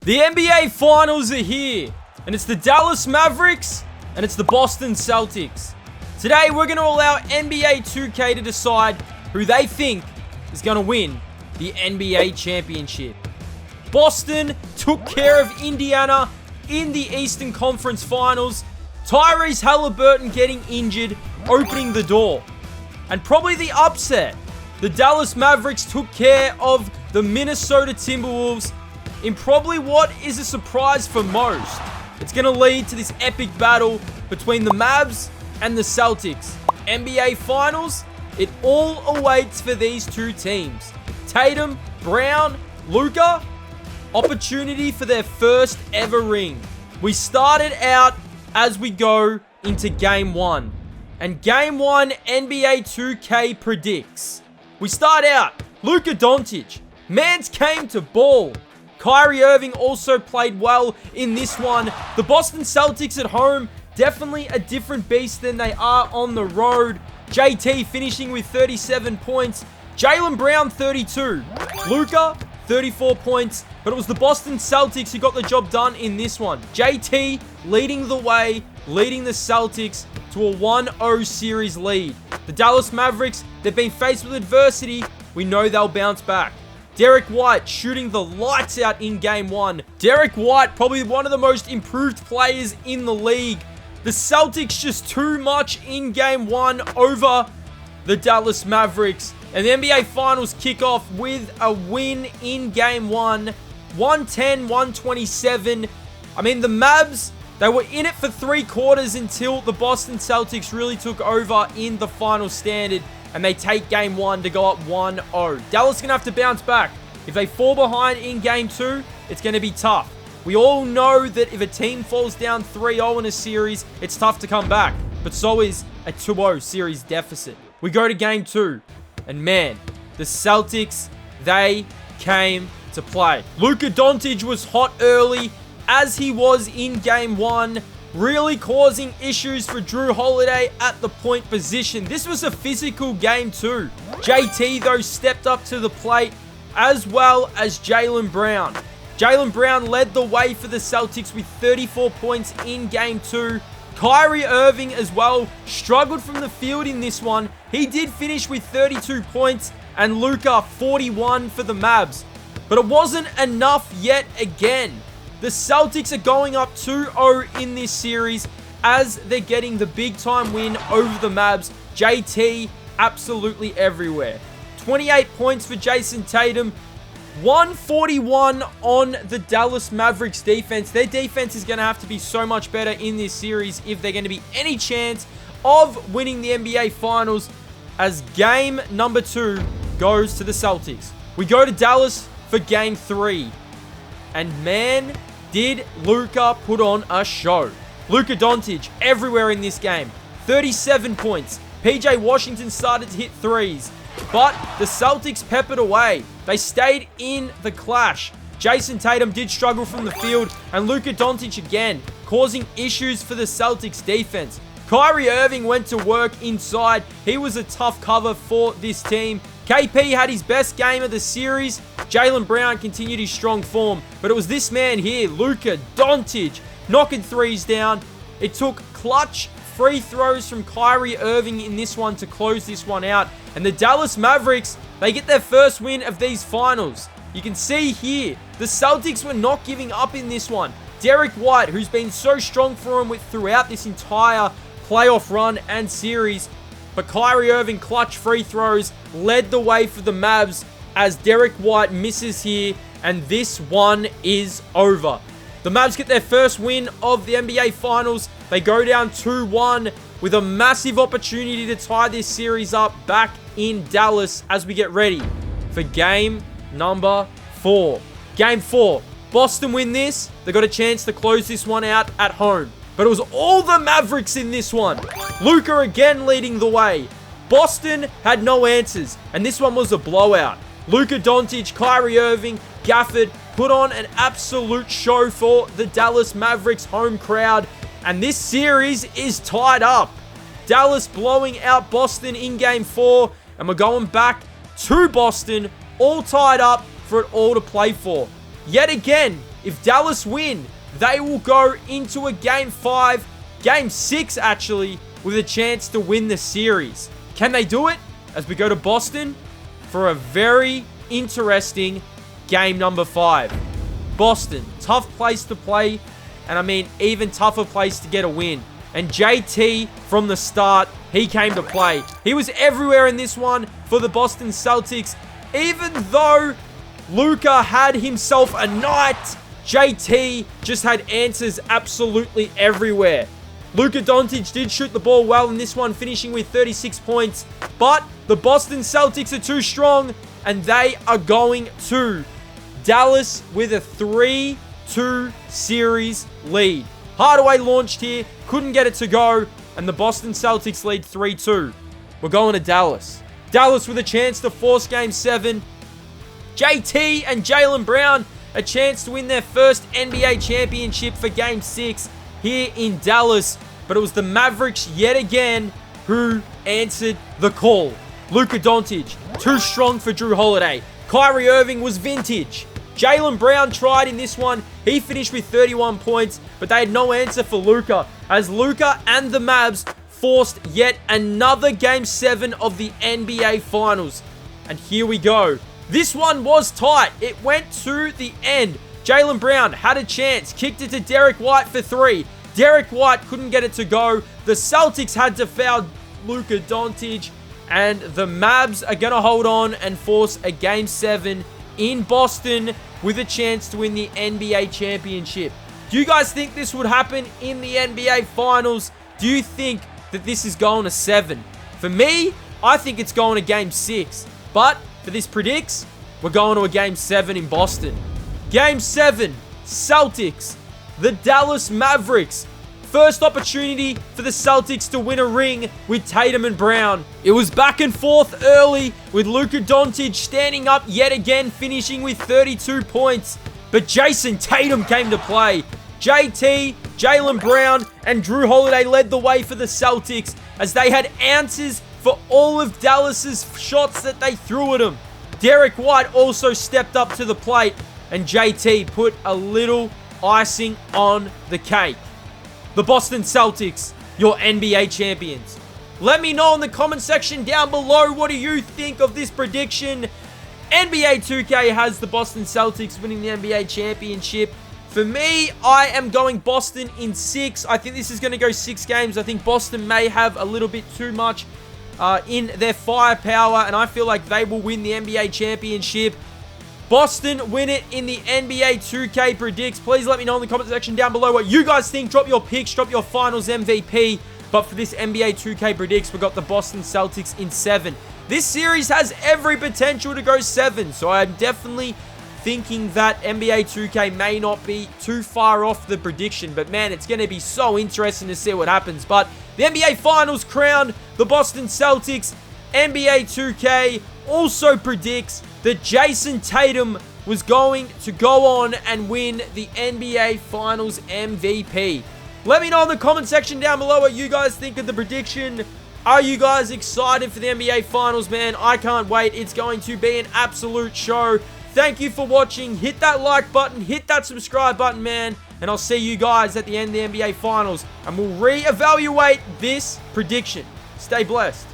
The NBA Finals are here, and it's the Dallas Mavericks, and it's the Boston Celtics. Today, we're going to allow NBA 2K to decide who they think is going to win the NBA Championship. Boston took care of Indiana in the Eastern Conference Finals. Tyrese Halliburton getting injured, opening the door. And probably the upset, the Dallas Mavericks took care of the Minnesota Timberwolves in probably what is a surprise for most. It's going to lead to this epic battle between the Mavs and the Celtics. NBA Finals, it all awaits for these two teams. Tatum, Brown, Luka, opportunity for their first ever ring. We started out as we go into Game 1. And Game 1, NBA 2K predicts. We start out, Luka Dončić. Mans came to ball. Kyrie Irving also played well in this one. The Boston Celtics at home, definitely a different beast than they are on the road. JT finishing with 37 points. Jaylen Brown, 32. Luka, 34 points. But it was the Boston Celtics who got the job done in this one. JT leading the way, leading the Celtics to a 1-0 series lead. The Dallas Mavericks, they've been faced with adversity. We know they'll bounce back. Derek White shooting the lights out in Game 1. Derek White, probably one of the most improved players in the league. The Celtics just too much in Game 1 over the Dallas Mavericks. And the NBA Finals kick off with a win in Game 1. 110-127. I mean, the Mavs, they were in it for 3 quarters until the Boston Celtics really took over in the final standard. And they take Game 1 to go up 1-0. Dallas going to have to bounce back. If they fall behind in Game 2, it's going to be tough. We all know that if a team falls down 3-0 in a series, it's tough to come back. But so is a 2-0 series deficit. We go to Game 2. And man, the Celtics, they came to play. Luka Dončić was hot early, as he was in Game 1. Really causing issues for Jrue Holiday at the point position. This was a physical game too. JT, though, stepped up to the plate, as well as Jaylen Brown. Jaylen Brown led the way for the Celtics with 34 points in Game 2. Kyrie Irving as well struggled from the field in this one. He did finish with 32 points, and Luka 41 for the Mavs. But it wasn't enough yet again. The Celtics are going up 2-0 in this series as they're getting the big-time win over the Mavs. JT absolutely everywhere. 28 points for Jayson Tatum. 141 on the Dallas Mavericks defense. Their defense is going to have to be so much better in this series if they're going to be any chance of winning the NBA Finals, as game number 2 goes to the Celtics. We go to Dallas for Game 3. And man, did Luka put on a show. Luka Dončić everywhere in this game. 37 points. PJ Washington started to hit threes. But the Celtics peppered away. They stayed in the clash. Jayson Tatum did struggle from the field. And Luka Dončić again, causing issues for the Celtics defense. Kyrie Irving went to work inside. He was a tough cover for this team. KP had his best game of the series. Jaylen Brown continued his strong form. But it was this man here, Luka Dončić, knocking threes down. It took clutch free throws from Kyrie Irving in this one to close this one out. And the Dallas Mavericks, they get their first win of these finals. You can see here, the Celtics were not giving up in this one. Derek White, who's been so strong for them throughout this entire playoff run and series. But Kyrie Irving clutch free throws led the way for the Mavs as Derek White misses here, and this one is over. The Mavs get their first win of the NBA Finals. They go down 2-1 with a massive opportunity to tie this series up back in Dallas as we get ready for game number 4. Game 4. Boston win this. They got a chance to close this one out at home. But it was all the Mavericks in this one. Luka again leading the way. Boston had no answers, and this one was a blowout. Luka Dončić, Kyrie Irving, Gafford put on an absolute show for the Dallas Mavericks home crowd, and this series is tied up. Dallas blowing out Boston in Game 4, and we're going back to Boston, all tied up for it all to play for. Yet again, If Dallas win, they will go into a Game 5, Game 6 actually, with a chance to win the series. Can they do it? As we go to Boston for a very interesting game number 5. Boston, tough place to play, and I mean, even tougher place to get a win. And JT, from the start, he came to play. He was everywhere in this one for the Boston Celtics. Even though Luka had himself a night, JT just had answers absolutely everywhere. Luka Dončić did shoot the ball well in this one, finishing with 36 points. But the Boston Celtics are too strong, and they are going to Dallas with a 3-2 series lead. Hardaway launched here, couldn't get it to go, and the Boston Celtics lead 3-2. We're going to Dallas. Dallas with a chance to force Game 7. JT and Jaylen Brown, a chance to win their first NBA championship for Game 6 here in Dallas. But it was the Mavericks yet again who answered the call. Luka Dončić, too strong for Jrue Holiday. Kyrie Irving was vintage. Jaylen Brown tried in this one. He finished with 31 points, but they had no answer for Luka, as Luka and the Mavs forced yet another Game 7 of the NBA Finals. And here we go. This one was tight. It went to the end. Jaylen Brown had a chance, kicked it to Derek White for 3. Derek White couldn't get it to go. The Celtics had to foul Luka Dončić, and the Mavs are going to hold on and force a Game 7 in Boston with a chance to win the NBA championship. Do you guys think this would happen in the NBA Finals? Do you think that this is going to 7? For me, I think it's going to Game 6. But for this predicts, we're going to a Game 7 in Boston. Game 7, Celtics, the Dallas Mavericks. First opportunity for the Celtics to win a ring with Tatum and Brown. It was back and forth early with Luka Dončić standing up yet again, finishing with 32 points. But Jayson Tatum came to play. JT, Jaylen Brown, and Jrue Holiday led the way for the Celtics as they had answers for all of Dallas's shots that they threw at them. Derek White also stepped up to the plate, and JT put a little icing on the cake. The Boston Celtics, your NBA champions. Let me know in the comment section down below, what do you think of this prediction? NBA 2K has the Boston Celtics winning the NBA championship. For me, I am going Boston in 6. I think this is going to go 6 games. I think Boston may have a little bit too much in their firepower, and I feel like they will win the NBA championship. Boston win it in the NBA 2K predicts. Please let me know in the comment section down below what you guys think. Drop your picks, drop your finals MVP. But for this NBA 2K predicts, we've got the Boston Celtics in 7. This series has every potential to go 7, so I'm definitely thinking that NBA 2K may not be too far off the prediction. But man, it's going to be so interesting to see what happens. But the NBA Finals crowned the Boston Celtics. NBA 2K also predicts that Jayson Tatum was going to go on and win the NBA Finals MVP. Let me know in the comment section down below what you guys think of the prediction. Are you guys excited for the NBA Finals, man? I can't wait. It's going to be an absolute show. Thank you for watching. Hit that like button. Hit that subscribe button, man. And I'll see you guys at the end of the NBA Finals. And we'll reevaluate this prediction. Stay blessed.